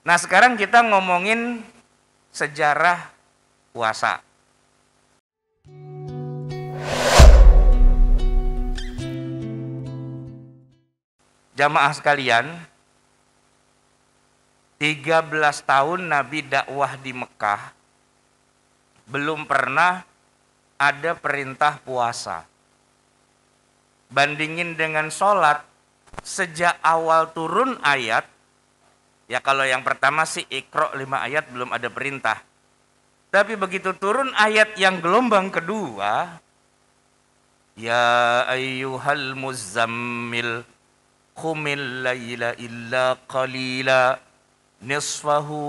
Nah, sekarang kita ngomongin sejarah puasa. Jamaah sekalian, 13 tahun Nabi dakwah di Mekah, belum pernah ada perintah puasa. Bandingin dengan sholat, sejak awal turun ayat, ya kalau yang pertama sih Iqra 5 ayat belum ada perintah. Tapi begitu turun ayat yang gelombang kedua, ya ayyuhal muzammil qumil laila illa qalila nisfahu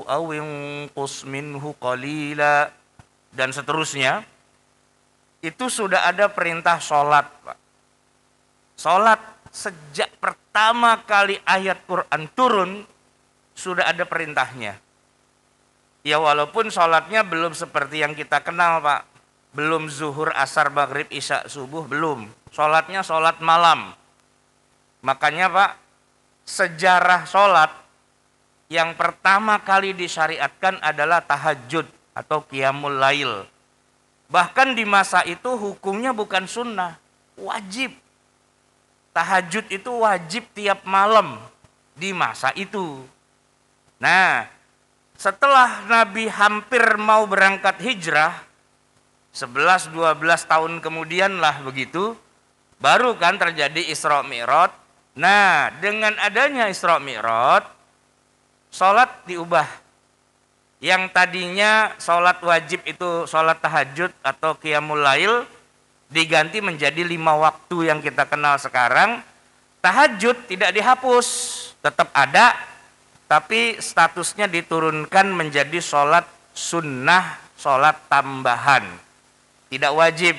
aw inqus minhu qalila, dan seterusnya, itu sudah ada perintah sholat, Pak. Sholat sejak pertama kali ayat Quran turun sudah ada perintahnya. Ya walaupun sholatnya belum seperti yang kita kenal, Pak. Belum zuhur, asar, maghrib, isya, subuh, belum. Sholatnya sholat malam. Makanya Pak, sejarah sholat yang pertama kali disyariatkan adalah tahajud atau qiyamul lail. Bahkan di masa itu hukumnya bukan sunnah, wajib. Tahajud itu wajib tiap malam di masa itu. Nah, setelah Nabi hampir mau berangkat hijrah, 11-12 tahun kemudian lah begitu, baru kan terjadi Isra Mi'raj. Nah, dengan adanya Isra Mi'raj, sholat diubah. Yang tadinya sholat wajib itu sholat tahajud atau qiyamul lail, diganti menjadi 5 waktu yang kita kenal sekarang. Tahajud tidak dihapus, tetap ada, tapi statusnya diturunkan menjadi sholat sunnah, sholat tambahan, tidak wajib.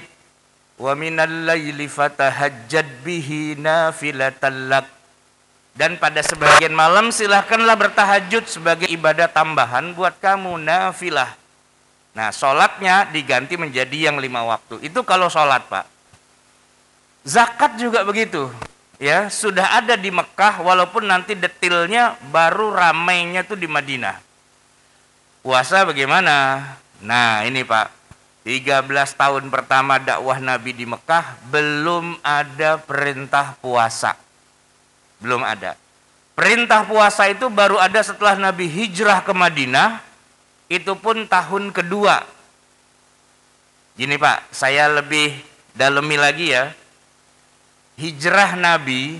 Wa minal laili fatahajjad bihi nafilatan lak, dan pada sebagian malam silahkanlah bertahajud sebagai ibadah tambahan buat kamu, nafilah. Nah, sholatnya diganti menjadi yang 5 waktu. Itu kalau sholat, Pak. Zakat juga begitu. Ya, sudah ada di Mekah, walaupun nanti detailnya baru ramainya tuh di Madinah. Puasa bagaimana? Nah, ini Pak, 13 tahun pertama dakwah Nabi di Mekah belum ada perintah puasa. Belum ada. Perintah puasa itu baru ada setelah Nabi hijrah ke Madinah, itu pun tahun kedua. Gini Pak, saya lebih dalemi lagi ya. Hijrah Nabi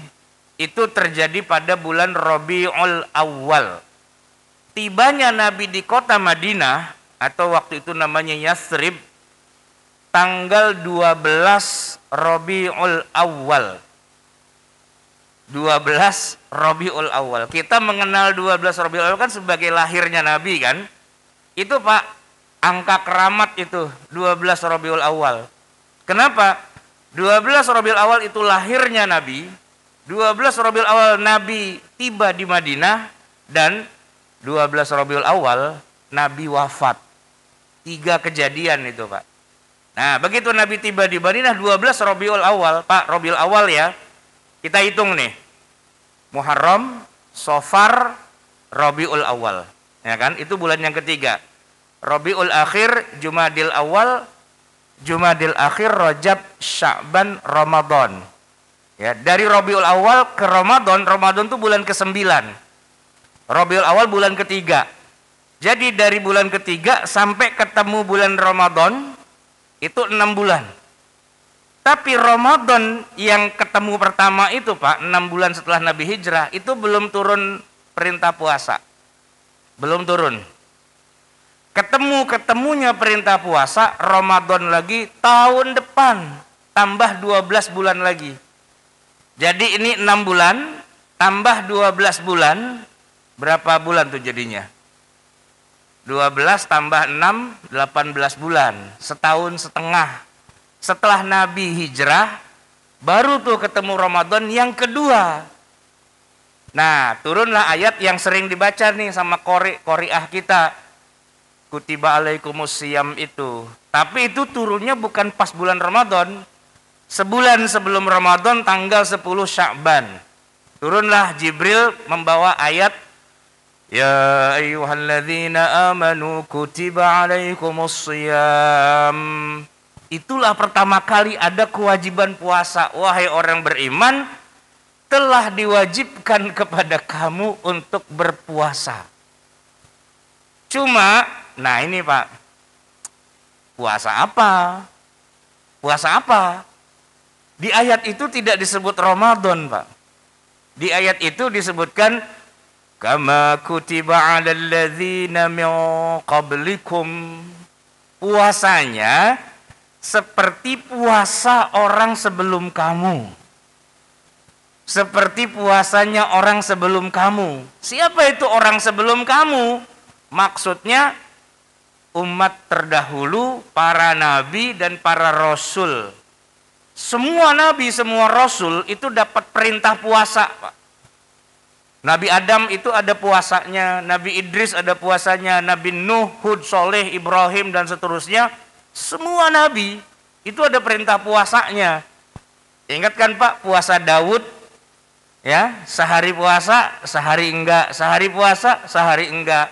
itu terjadi pada bulan Rabiul Awal. Tibanya Nabi di kota Madinah, atau waktu itu namanya Yathrib, tanggal 12 Rabiul Awal. 12 Rabiul Awal. Kita mengenal 12 Rabiul Awal kan sebagai lahirnya Nabi kan? Itu Pak, angka keramat itu 12 Rabiul Awal. Kenapa? 12 Rabiul Awal itu lahirnya Nabi, 12 Rabiul Awal Nabi tiba di Madinah, dan 12 Rabiul Awal Nabi wafat. 3 kejadian itu Pak. Nah, begitu Nabi tiba di Madinah 12 Rabiul Awal, Pak, Rabiul Awal ya, kita hitung nih. Muharram, Safar, Rabiul Awal. Ya kan? Itu bulan yang ketiga. Rabiul Akhir, Jumadil Awal, Jumadil Akhir, Rajab, Sya'ban, Ramadan. Ya, dari Rabiul Awal ke Ramadan, Ramadan itu bulan ke-9. Rabiul Awal bulan ketiga. Jadi dari bulan ketiga sampai ketemu bulan Ramadan itu 6 bulan. Tapi Ramadan yang ketemu pertama itu Pak, 6 bulan setelah Nabi hijrah, itu belum turun perintah puasa. Belum turun. Ketemunya perintah puasa Ramadan lagi tahun depan, tambah 12 bulan lagi. Jadi ini 6 bulan tambah 12 bulan, berapa bulan tuh jadinya? 12 tambah 6, 18 bulan, setahun setengah. Setelah Nabi hijrah, baru tuh ketemu Ramadan yang kedua. Nah, turunlah ayat yang sering dibaca nih sama qori'ah kita. Kutiba alaikumus siyam itu. Tapi itu turunnya bukan pas bulan Ramadan. Sebulan sebelum Ramadan, tanggal 10 Sya'ban. Turunlah Jibril membawa ayat Ya ayyuhalladzina amanu kutiba alaikumusshiyam. Itulah pertama kali ada kewajiban puasa. Wahai orang beriman, telah diwajibkan kepada kamu untuk berpuasa. Cuma, nah ini Pak, puasa apa? Puasa apa? Di ayat itu tidak disebut Ramadan, Pak. Di ayat itu disebutkan kama kutiba 'alal ladzina min qablikum. Puasanya seperti puasa orang sebelum kamu. Seperti puasanya orang sebelum kamu. Siapa itu orang sebelum kamu? Maksudnya umat terdahulu, para nabi dan para rasul. Semua nabi, semua rasul itu dapat perintah puasa, Pak. Nabi Adam itu ada puasanya, Nabi Idris ada puasanya, Nabi Nuh, Hud, Soleh, Ibrahim dan seterusnya. Semua nabi itu ada perintah puasanya. Ingatkan Pak, puasa Daud, ya, sehari puasa, sehari enggak, sehari puasa, sehari enggak.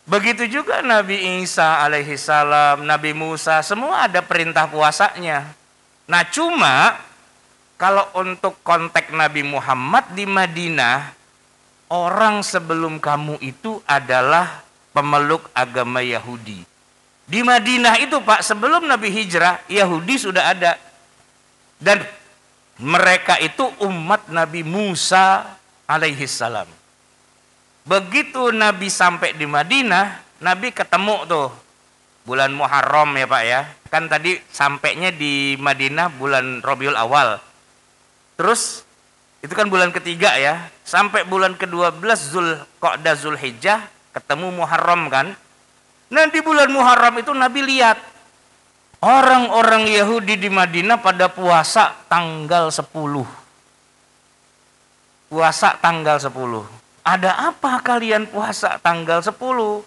Begitu juga Nabi Isa alaihi salam, Nabi Musa, semua ada perintah puasanya. Nah cuma kalau untuk konteks Nabi Muhammad di Madinah, orang sebelum kamu itu adalah pemeluk agama Yahudi. Di Madinah itu Pak, sebelum Nabi hijrah, Yahudi sudah ada. Dan mereka itu umat Nabi Musa alaihi salam. Begitu Nabi sampai di Madinah, Nabi ketemu tuh bulan Muharram ya Pak ya. Kan tadi sampainya di Madinah bulan Rabiul Awal. Terus itu kan bulan ketiga ya. Sampai bulan ke-12 Zulqa'dah Zulhijjah ketemu Muharram kan. Nah di bulan Muharram itu Nabi lihat orang-orang Yahudi di Madinah pada puasa tanggal 10. Puasa tanggal 10. Ada apa kalian puasa tanggal 10?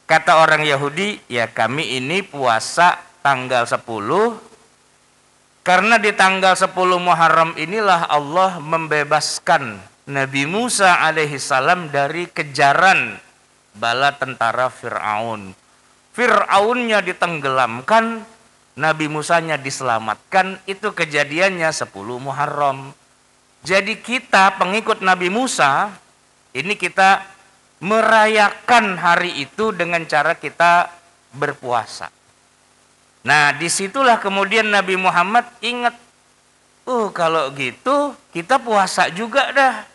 Kata orang Yahudi, ya kami ini puasa tanggal 10 karena di tanggal 10 Muharram inilah Allah membebaskan Nabi Musa alaihi salam dari kejaran bala tentara Fir'aun. Fir'aunnya ditenggelamkan, Nabi Musanya diselamatkan, itu kejadiannya 10 Muharram. Jadi kita pengikut Nabi Musa, ini kita merayakan hari itu dengan cara kita berpuasa. Nah disitulah kemudian Nabi Muhammad ingat, kalau gitu kita puasa juga dah.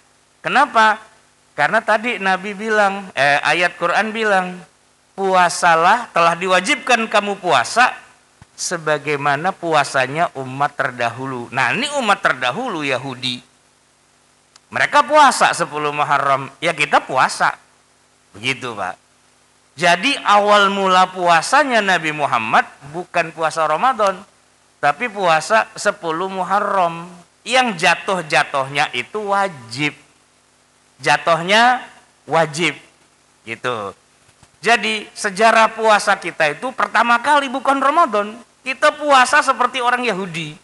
Kenapa? Karena tadi Nabi bilang, ayat Quran bilang, puasalah, telah diwajibkan kamu puasa sebagaimana puasanya umat terdahulu. Nah ini umat terdahulu Yahudi. Mereka puasa 10 Muharram, ya kita puasa. Begitu Pak. Jadi awal mula puasanya Nabi Muhammad bukan puasa Ramadan, tapi puasa 10 Muharram. Yang jatuh-jatuhnya itu wajib. Jatuhnya wajib gitu. Jadi sejarah puasa kita itu pertama kali bukan Ramadan. Kita puasa seperti orang Yahudi.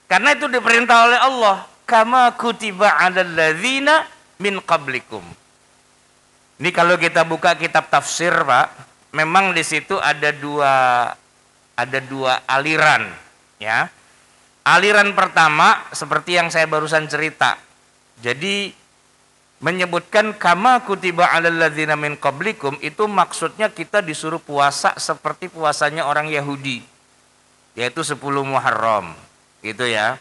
Karena itu diperintah oleh Allah, kama kutiba 'alal ladzina min qablikum. Ini kalau kita buka kitab tafsir Pak, memang di situ ada dua aliran ya. Aliran pertama seperti yang saya barusan cerita. Jadi menyebutkan kama kutiba 'alal ladzina min qablikum itu maksudnya kita disuruh puasa seperti puasanya orang Yahudi, yaitu 10 Muharram gitu ya.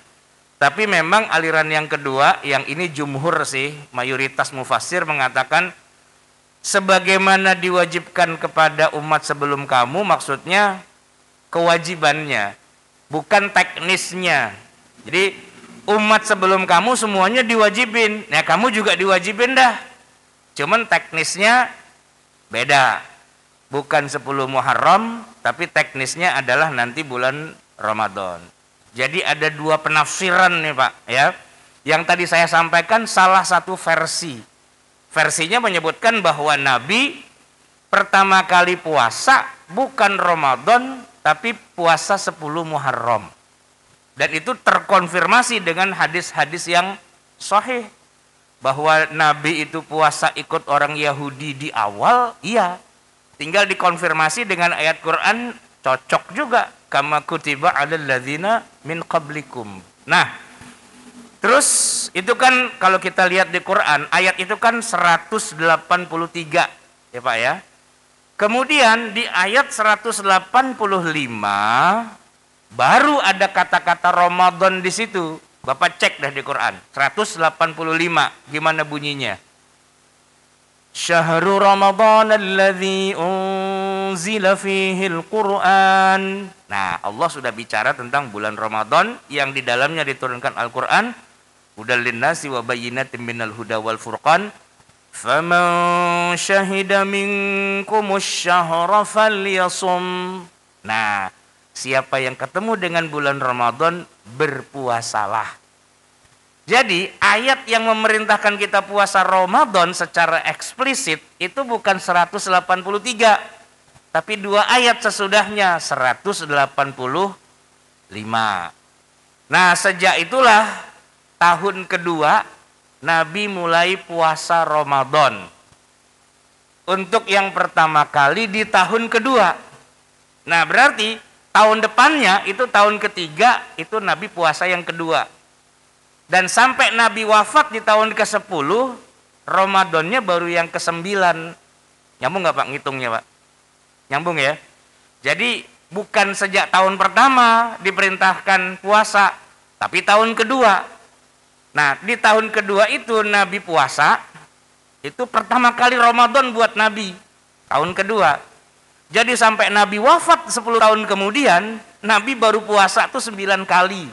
Tapi memang aliran yang kedua, yang ini jumhur sih, mayoritas mufassir mengatakan sebagaimana diwajibkan kepada umat sebelum kamu, maksudnya kewajibannya, bukan teknisnya. Jadi umat sebelum kamu semuanya diwajibin, nah kamu juga diwajibin dah. Cuman teknisnya beda. Bukan 10 Muharram, tapi teknisnya adalah nanti bulan Ramadan. Jadi ada dua penafsiran nih Pak ya. Yang tadi saya sampaikan salah satu versi. Versinya menyebutkan bahwa Nabi pertama kali puasa bukan Ramadan, tapi puasa 10 Muharram. Dan itu terkonfirmasi dengan hadis-hadis yang sahih. bahwa Nabi itu puasa ikut orang Yahudi di awal, iya. Tinggal dikonfirmasi dengan ayat Quran, cocok juga. Kama kutiba 'alal ladzina min qablikum. Nah, terus itu kan kalau kita lihat di Quran, ayat itu kan 183 ya Pak ya. Kemudian di ayat 185 baru ada kata-kata Ramadan di situ. Bapak cek dah di Quran. 185 gimana bunyinya? Syahrul Ramadan alladzi unzila fihil Qur'an. Nah, Allah sudah bicara tentang bulan Ramadan yang di dalamnya diturunkan Al-Qur'an. Hudal linnasi wa bayyinatin minal huda wal furqan. Faman syahida minkumusy syahra falyasum. Nah, siapa yang ketemu dengan bulan Ramadan, berpuasalah. Jadi, ayat yang memerintahkan kita puasa Ramadan secara eksplisit itu bukan 183, tapi 2 ayat sesudahnya 185. Nah, sejak itulah tahun kedua Nabi mulai puasa Ramadan. Untuk yang pertama kali di tahun kedua. Nah, berarti tahun depannya itu tahun ketiga itu Nabi puasa yang kedua. Dan sampai Nabi wafat di tahun ke-10, Ramadannya baru yang ke-9. Nyambung nggak Pak ngitungnya Pak? Nyambung ya? Jadi bukan sejak tahun pertama diperintahkan puasa, tapi tahun kedua. Nah, di tahun kedua itu Nabi puasa, itu pertama kali Ramadan buat Nabi, tahun kedua. Jadi sampai Nabi wafat 10 tahun kemudian, Nabi baru puasa itu 9 kali.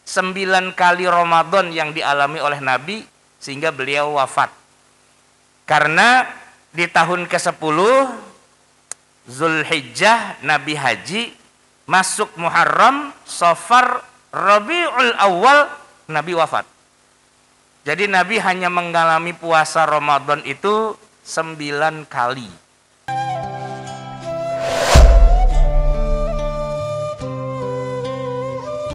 9 kali Ramadan yang dialami oleh Nabi sehingga beliau wafat. Karena di tahun ke-10 Zulhijjah Nabi haji, masuk Muharram, Safar, Rabiul Awal Nabi wafat. Jadi Nabi hanya mengalami puasa Ramadan itu 9 kali.